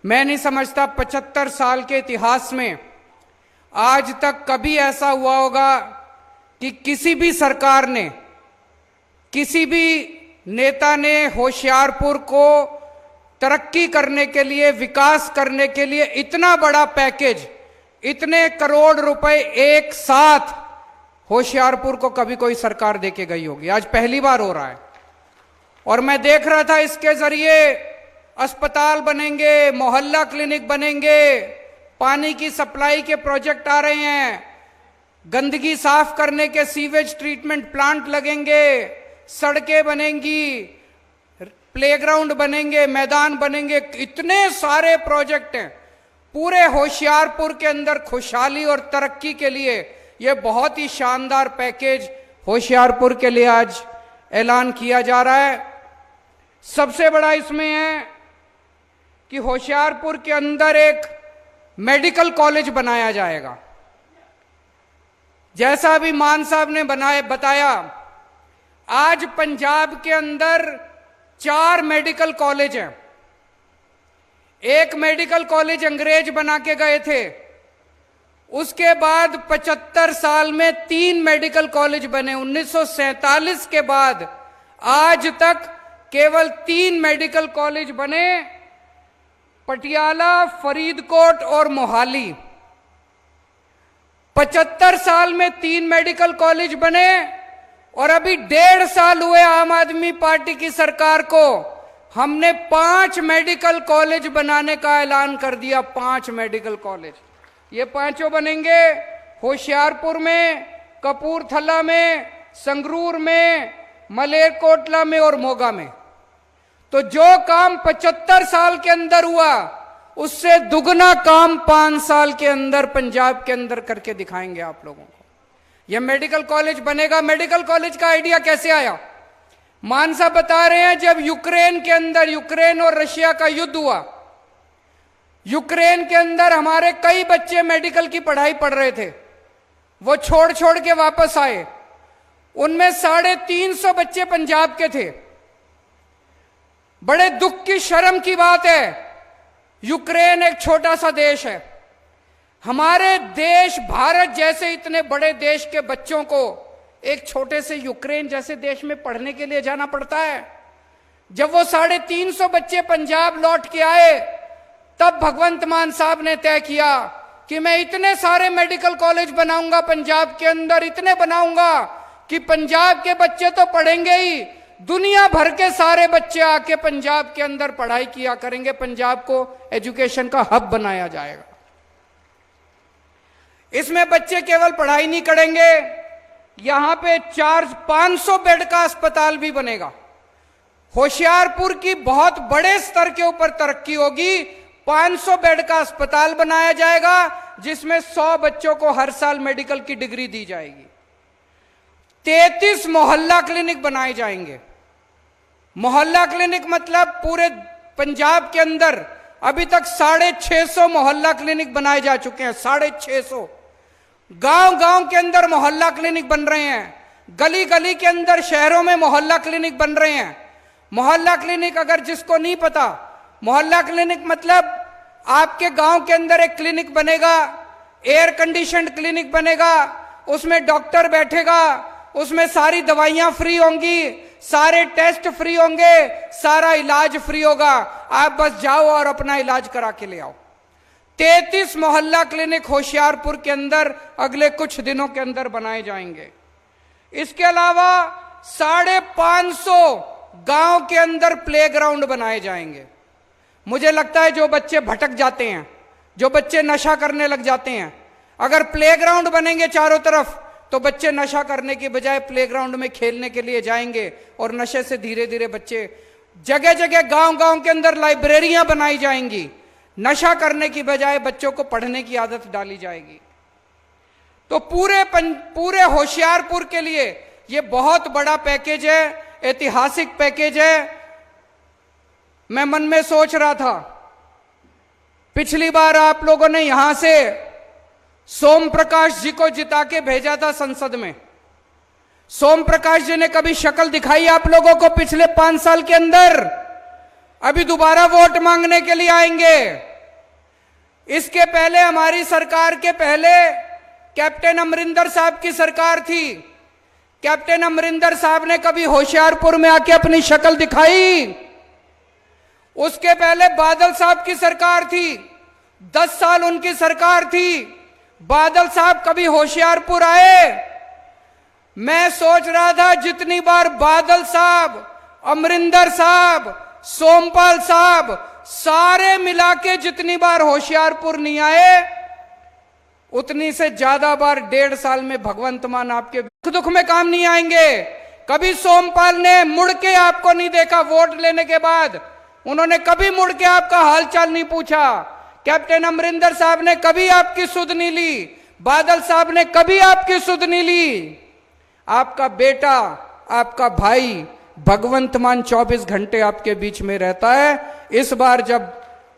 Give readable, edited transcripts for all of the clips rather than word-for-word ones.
मैं नहीं समझता 75 साल के इतिहास में आज तक कभी ऐसा हुआ होगा कि किसी भी सरकार ने, किसी भी नेता ने होशियारपुर को तरक्की करने के लिए, विकास करने के लिए इतना बड़ा पैकेज, इतने करोड़ रुपए एक साथ होशियारपुर को कभी कोई सरकार देके गई होगी। आज पहली बार हो रहा है। और मैं देख रहा था इसके जरिए अस्पताल बनेंगे, मोहल्ला क्लिनिक बनेंगे, पानी की सप्लाई के प्रोजेक्ट आ रहे हैं, गंदगी साफ करने के सीवेज ट्रीटमेंट प्लांट लगेंगे, सड़कें बनेंगी, प्लेग्राउंड बनेंगे, मैदान बनेंगे। इतने सारे प्रोजेक्ट हैं। पूरे होशियारपुर के अंदर खुशहाली और तरक्की के लिए यह बहुत ही शानदार पैकेज होशियारपुर के लिए आज ऐलान किया जा रहा है। सबसे बड़ा इसमें है कि होशियारपुर के अंदर एक मेडिकल कॉलेज बनाया जाएगा। जैसा अभी मान साहब ने बताया, आज पंजाब के अंदर 4 मेडिकल कॉलेज हैं। एक मेडिकल कॉलेज अंग्रेज बना के गए थे, उसके बाद 75 साल में 3 मेडिकल कॉलेज बने। 1947 के बाद आज तक केवल 3 मेडिकल कॉलेज बने, पटियाला, फरीदकोट और मोहाली। 75 साल में 3 मेडिकल कॉलेज बने और अभी 1.5 साल हुए आम आदमी पार्टी की सरकार को, हमने 5 मेडिकल कॉलेज बनाने का ऐलान कर दिया। 5 मेडिकल कॉलेज, ये 5 बनेंगे होशियारपुर में, कपूरथला में, संगरूर में, मलेरकोटला में और मोगा में। तो जो काम 75 साल के अंदर हुआ, उससे दुगना काम 5 साल के अंदर पंजाब के अंदर करके दिखाएंगे आप लोगों को। यह मेडिकल कॉलेज बनेगा। मेडिकल कॉलेज का आइडिया कैसे आया? मान साहब बता रहे हैं, जब यूक्रेन के अंदर, यूक्रेन और रशिया का युद्ध हुआ, यूक्रेन के अंदर हमारे कई बच्चे मेडिकल की पढ़ाई पढ़ रहे थे, वो छोड़ छोड़ के वापस आए। उनमें 350 बच्चे पंजाब के थे। बड़े दुख की, शर्म की बात है, यूक्रेन एक छोटा सा देश है। हमारे देश भारत जैसे इतने बड़े देश के बच्चों को एक छोटे से यूक्रेन जैसे देश में पढ़ने के लिए जाना पड़ता है। जब वो 350 बच्चे पंजाब लौट के आए, तब भगवंत मान साहब ने तय किया कि मैं इतने सारे मेडिकल कॉलेज बनाऊंगा पंजाब के अंदर, इतने बनाऊंगा कि पंजाब के बच्चे तो पढ़ेंगे ही, दुनिया भर के सारे बच्चे आके पंजाब के अंदर पढ़ाई किया करेंगे। पंजाब को एजुकेशन का हब बनाया जाएगा। इसमें बच्चे केवल पढ़ाई नहीं करेंगे, यहां पे 500 बेड का अस्पताल भी बनेगा। होशियारपुर की बहुत बड़े स्तर के ऊपर तरक्की होगी। 500 बेड का अस्पताल बनाया जाएगा, जिसमें 100 बच्चों को हर साल मेडिकल की डिग्री दी जाएगी। 33 मोहल्ला क्लिनिक बनाए जाएंगे। मोहल्ला क्लिनिक मतलब पूरे पंजाब के अंदर अभी तक 650 मोहल्ला क्लिनिक बनाए जा चुके हैं। 650 गांव-गांव के अंदर मोहल्ला क्लिनिक बन रहे हैं। गली गली के अंदर, शहरों में मोहल्ला क्लिनिक बन रहे हैं। मोहल्ला क्लिनिक, अगर जिसको नहीं पता, मोहल्ला क्लिनिक मतलब आपके गांव के अंदर एक क्लिनिक बनेगा, एयर कंडीशनड क्लिनिक बनेगा, उसमें डॉक्टर बैठेगा, उसमें सारी दवाइयां फ्री होंगी, सारे टेस्ट फ्री होंगे, सारा इलाज फ्री होगा। आप बस जाओ और अपना इलाज करा के ले आओ। 33 मोहल्ला क्लिनिक होशियारपुर के अंदर अगले कुछ दिनों के अंदर बनाए जाएंगे। इसके अलावा 550 गांव के अंदर प्लेग्राउंड बनाए जाएंगे। मुझे लगता है जो बच्चे भटक जाते हैं, जो बच्चे नशा करने लग जाते हैं, अगर प्लेग्राउंड बनेंगे चारों तरफ, तो बच्चे नशा करने के बजाय प्लेग्राउंड में खेलने के लिए जाएंगे और नशे से धीरे धीरे बच्चे, जगह जगह गांव-गांव के अंदर लाइब्रेरियां बनाई जाएंगी। नशा करने की बजाय बच्चों को पढ़ने की आदत डाली जाएगी। तो पूरे होशियारपुर के लिए यह बहुत बड़ा पैकेज है, ऐतिहासिक पैकेज है। मैं मन में सोच रहा था, पिछली बार आप लोगों ने यहां से सोम प्रकाश जी को जिता के भेजा था संसद में। सोम प्रकाश जी ने कभी शक्ल दिखाई आप लोगों को पिछले 5 साल के अंदर? अभी दोबारा वोट मांगने के लिए आएंगे। इसके पहले हमारी सरकार के पहले कैप्टन अमरिंदर साहब की सरकार थी। कैप्टन अमरिंदर साहब ने कभी होशियारपुर में आके अपनी शक्ल दिखाई? उसके पहले बादल साहब की सरकार थी, 10 साल उनकी सरकार थी। बादल साहब कभी होशियारपुर आए? मैं सोच रहा था जितनी बार बादल साहब, अमरिंदर साहब, सोमपाल साहब सारे मिला के जितनी बार होशियारपुर नहीं आए, उतनी से ज्यादा बार 1.5 साल में भगवंत मान आपके दुख में काम नहीं आएंगे। कभी सोमपाल ने मुड़ के आपको नहीं देखा। वोट लेने के बाद उन्होंने कभी मुड़ के आपका हालचाल नहीं पूछा। कैप्टन अमरिंदर साहब ने कभी आपकी सुध नहीं ली। बादल साहब ने कभी आपकी सुध नहीं ली। आपका बेटा, आपका भाई भगवंत मान 24 घंटे आपके बीच में रहता है। इस बार जब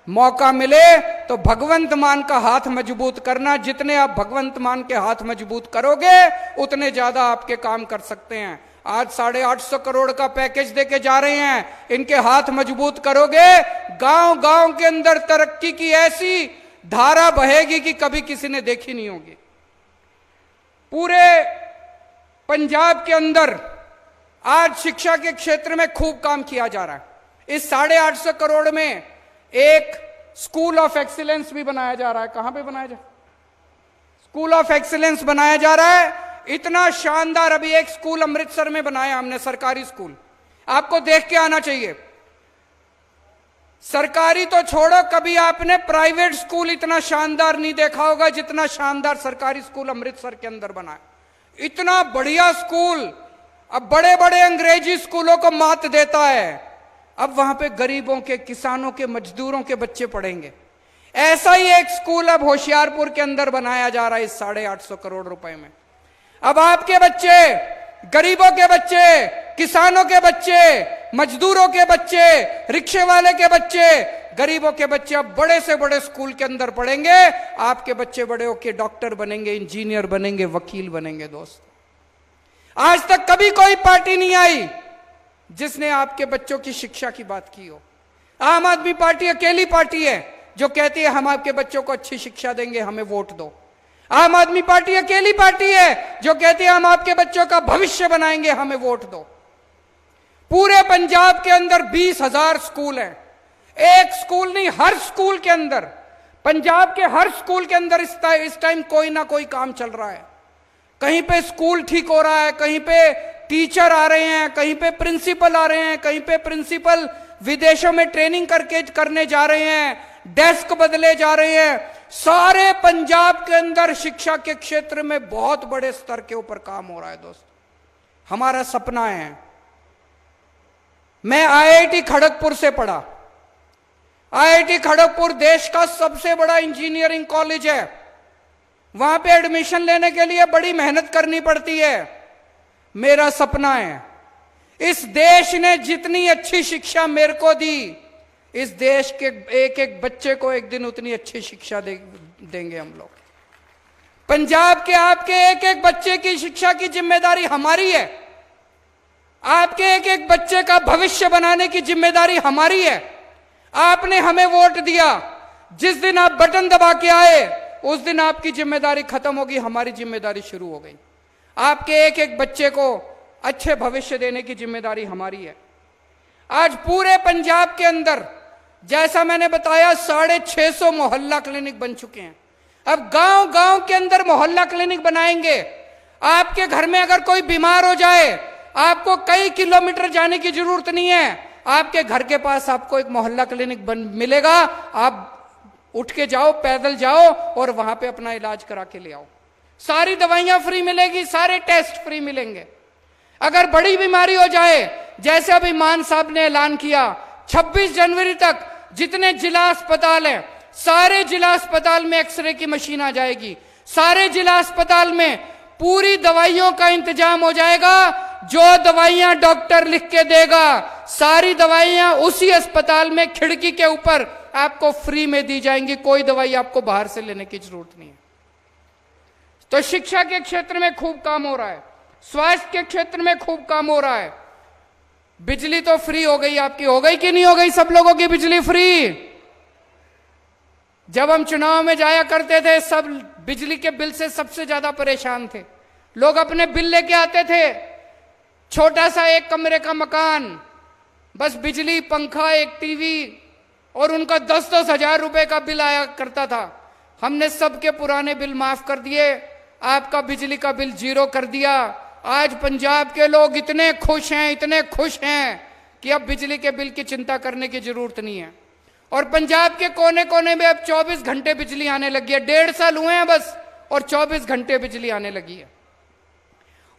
मौका मिले तो भगवंत मान का हाथ मजबूत करना। जितने आप भगवंत मान के हाथ मजबूत करोगे उतने ज्यादा आपके काम कर सकते हैं। आज 850 करोड़ का पैकेज देके जा रहे हैं, इनके हाथ मजबूत करोगे, गांव गांव के अंदर तरक्की की ऐसी धारा बहेगी कि कभी किसी ने देखी नहीं होगी। पूरे पंजाब के अंदर आज शिक्षा के क्षेत्र में खूब काम किया जा रहा है। इस 850 करोड़ में एक स्कूल ऑफ एक्सीलेंस भी बनाया जा रहा है। कहां पे बनाया जा रहा है? स्कूल ऑफ एक्सीलेंस बनाया जा रहा है। इतना शानदार अभी एक स्कूल अमृतसर में बनाया हमने, सरकारी स्कूल। आपको देख के आना चाहिए। सरकारी तो छोड़ो, कभी आपने प्राइवेट स्कूल इतना शानदार नहीं देखा होगा जितना शानदार सरकारी स्कूल अमृतसर के अंदर बना है। इतना बढ़िया स्कूल अब बड़े बड़े अंग्रेजी स्कूलों को मात देता है। अब वहां पे गरीबों के, किसानों के, मजदूरों के बच्चे पढ़ेंगे। ऐसा ही एक स्कूल अब होशियारपुर के अंदर बनाया जा रहा है इस 850 करोड़ रुपए में। अब आपके बच्चे, गरीबों के बच्चे, किसानों के बच्चे, मजदूरों के बच्चे, रिक्शे वाले के बच्चे, गरीबों के बच्चे अब बड़े से बड़े स्कूल के अंदर पढ़ेंगे। आपके बच्चे बड़े होके डॉक्टर बनेंगे, इंजीनियर बनेंगे, वकील बनेंगे। दोस्त, आज तक कभी कोई पार्टी नहीं आई जिसने आपके बच्चों की शिक्षा की बात की हो। आम आदमी पार्टी अकेली पार्टी है जो कहती है हम आपके बच्चों को अच्छी शिक्षा देंगे, हमें वोट दो। आम आदमी पार्टी अकेली पार्टी है जो कहती है हम आपके बच्चों का भविष्य बनाएंगे, हमें वोट दो। पूरे पंजाब के अंदर 20,000 स्कूल हैं। एक स्कूल नहीं, हर स्कूल के अंदर, पंजाब के हर स्कूल के अंदर इस टाइम कोई ना कोई काम चल रहा है। कहीं पे स्कूल ठीक हो रहा है, कहीं पे टीचर आ रहे हैं, कहीं पे प्रिंसिपल आ रहे हैं, कहीं पे प्रिंसिपल विदेशों में ट्रेनिंग करने जा रहे हैं, डेस्क बदले जा रहे हैं। सारे पंजाब के अंदर शिक्षा के क्षेत्र में बहुत बड़े स्तर के ऊपर काम हो रहा है। दोस्त, हमारा सपना है। मैं IIT खड़गपुर से पढ़ा। IIT खड़गपुर देश का सबसे बड़ा इंजीनियरिंग कॉलेज है। वहां पे एडमिशन लेने के लिए बड़ी मेहनत करनी पड़ती है। मेरा सपना है, इस देश ने जितनी अच्छी शिक्षा मेरे को दी, इस देश के एक एक बच्चे को एक दिन उतनी अच्छी शिक्षा देंगे हम लोग। पंजाब के आपके एक एक बच्चे की शिक्षा की जिम्मेदारी हमारी है। आपके एक एक बच्चे का भविष्य बनाने की जिम्मेदारी हमारी है। आपने हमें वोट दिया, जिस दिन आप बटन दबा के आए उस दिन आपकी जिम्मेदारी खत्म होगी, हमारी जिम्मेदारी शुरू हो गई। आपके एक एक बच्चे को अच्छे भविष्य देने की जिम्मेदारी हमारी है। आज पूरे पंजाब के अंदर, जैसा मैंने बताया, 650 मोहल्ला क्लिनिक बन चुके हैं। अब गांव गांव के अंदर मोहल्ला क्लिनिक बनाएंगे। आपके घर में अगर कोई बीमार हो जाए, आपको कई किलोमीटर जाने की जरूरत नहीं है। आपके घर के पास आपको एक मोहल्ला क्लिनिक मिलेगा। आप उठ के जाओ, पैदल जाओ और वहां पे अपना इलाज करा के ले आओ। सारी दवाइयां फ्री मिलेगी, सारे टेस्ट फ्री मिलेंगे। अगर बड़ी बीमारी हो जाए, जैसे अभी मान साहब ने ऐलान किया, 26 जनवरी तक जितने जिला अस्पताल हैं, सारे जिला अस्पताल में एक्सरे की मशीन आ जाएगी। सारे जिला अस्पताल में पूरी दवाइयों का इंतजाम हो जाएगा। जो दवाइयां डॉक्टर लिख के देगा, सारी दवाइयां उसी अस्पताल में खिड़की के ऊपर आपको फ्री में दी जाएंगी। कोई दवाई आपको बाहर से लेने की जरूरत नहीं है। तो शिक्षा के क्षेत्र में खूब काम हो रहा है, स्वास्थ्य के क्षेत्र में खूब काम हो रहा है। बिजली तो फ्री हो गई आपकी, हो गई कि नहीं हो गई सब लोगों की बिजली फ्री? जब हम चुनाव में जाया करते थे, सब बिजली के बिल से सबसे ज्यादा परेशान थे। लोग अपने बिल लेके आते थे, छोटा सा एक कमरे का मकान, बस बिजली, पंखा, एक टीवी, और उनका 10-10 हजार रुपए का बिल आया करता था। हमने सबके पुराने बिल माफ कर दिए, आपका बिजली का बिल 0 कर दिया। आज पंजाब के लोग इतने खुश हैं, इतने खुश हैं कि अब बिजली के बिल की चिंता करने की जरूरत नहीं है। और पंजाब के कोने कोने में अब 24 घंटे बिजली आने लगी है। 1.5 साल हुए हैं बस, और 24 घंटे बिजली आने लगी है।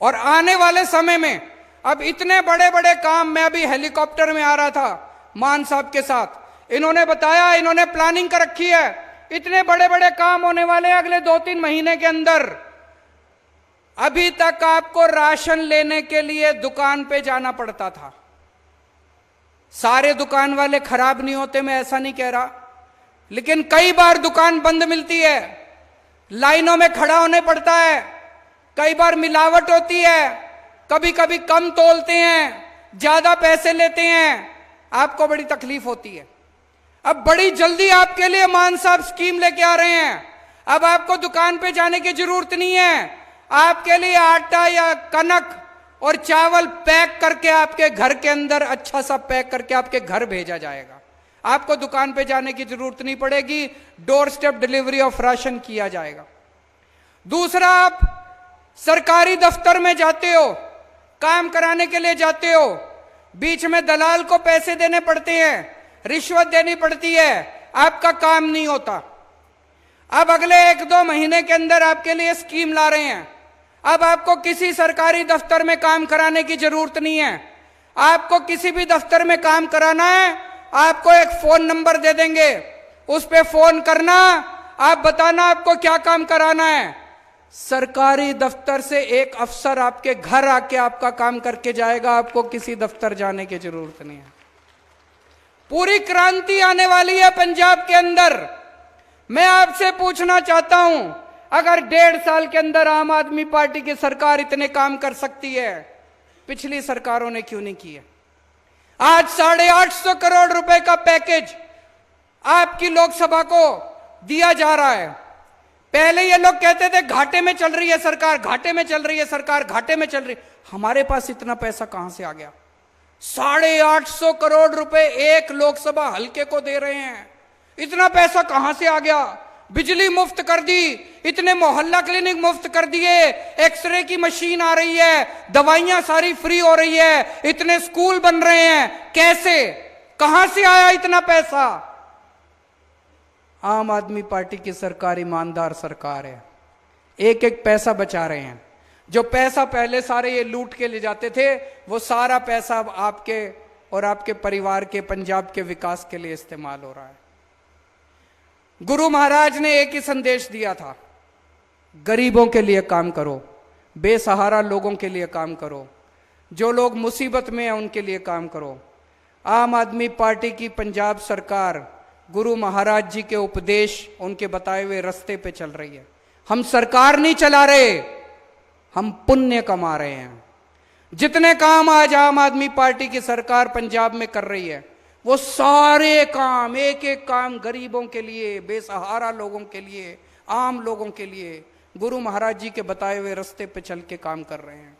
और आने वाले समय में अब इतने बड़े बड़े काम, मैं अभी हेलीकॉप्टर में आ रहा था मान साहब के साथ, इन्होंने बताया, इन्होंने प्लानिंग कर रखी है, इतने बड़े बड़े काम होने वाले हैं अगले 2-3 महीने के अंदर। अभी तक आपको राशन लेने के लिए दुकान पे जाना पड़ता था। सारे दुकान वाले खराब नहीं होते, मैं ऐसा नहीं कह रहा, लेकिन कई बार दुकान बंद मिलती है, लाइनों में खड़ा होने पड़ता है, कई बार मिलावट होती है, कभी कभी कम तोलते हैं, ज्यादा पैसे लेते हैं, आपको बड़ी तकलीफ होती है। अब बड़ी जल्दी आपके लिए मान साहब स्कीम लेके आ रहे हैं। अब आपको दुकान पे जाने की जरूरत नहीं है, आपके लिए आटा या कनक और चावल पैक करके आपके घर के अंदर, अच्छा सा पैक करके आपके घर भेजा जाएगा। आपको दुकान पे जाने की जरूरत नहीं पड़ेगी, door step delivery of ration किया जाएगा। दूसरा, आप सरकारी दफ्तर में जाते हो, काम कराने के लिए जाते हो, बीच में दलाल को पैसे देने पड़ते हैं, रिश्वत देनी पड़ती है, आपका काम नहीं होता। अब अगले 1-2 महीने के अंदर आपके लिए स्कीम ला रहे हैं। अब आपको किसी सरकारी दफ्तर में काम कराने की जरूरत नहीं है। आपको किसी भी दफ्तर में काम कराना है, आपको एक फोन नंबर दे देंगे, उस पे फोन करना, आप बताना आपको क्या काम कराना है। सरकारी दफ्तर से एक अफसर आपके घर आके आपका काम करके जाएगा, आपको किसी दफ्तर जाने की जरूरत नहीं है। पूरी क्रांति आने वाली है पंजाब के अंदर। मैं आपसे पूछना चाहता हूं, अगर 1.5 साल के अंदर आम आदमी पार्टी की सरकार इतने काम कर सकती है, पिछली सरकारों ने क्यों नहीं किए? आज 850 करोड़ रुपए का पैकेज आपकी लोकसभा को दिया जा रहा है। पहले ये लोग कहते थे घाटे में चल रही है सरकार, घाटे में चल रही है सरकार, घाटे में चल रही। हमारे पास इतना पैसा कहां से आ गया? 850 करोड़ रुपए एक लोकसभा हल्के को दे रहे हैं। इतना पैसा कहां से आ गया? बिजली मुफ्त कर दी, इतने मोहल्ला क्लिनिक मुफ्त कर दिए, एक्सरे की मशीन आ रही है, दवाइयां सारी फ्री हो रही है, इतने स्कूल बन रहे हैं। कैसे, कहां से आया इतना पैसा? आम आदमी पार्टी की सरकार ईमानदार सरकार है, एक एक पैसा बचा रहे हैं। जो पैसा पहले सारे ये लूट के ले जाते थे, वो सारा पैसा अब आपके और आपके परिवार के, पंजाब के विकास के लिए इस्तेमाल हो रहा है। गुरु महाराज ने एक ही संदेश दिया था, गरीबों के लिए काम करो, बेसहारा लोगों के लिए काम करो, जो लोग मुसीबत में हैं उनके लिए काम करो। आम आदमी पार्टी की पंजाब सरकार गुरु महाराज जी के उपदेश, उनके बताए हुए रास्ते पे चल रही है। हम सरकार नहीं चला रहे, हम पुण्य कमा रहे हैं। जितने काम आज आम आदमी पार्टी की सरकार पंजाब में कर रही है, वो सारे काम, एक एक काम गरीबों के लिए, बेसहारा लोगों के लिए, आम लोगों के लिए गुरु महाराज जी के बताए हुए रास्ते पे चल के काम कर रहे हैं।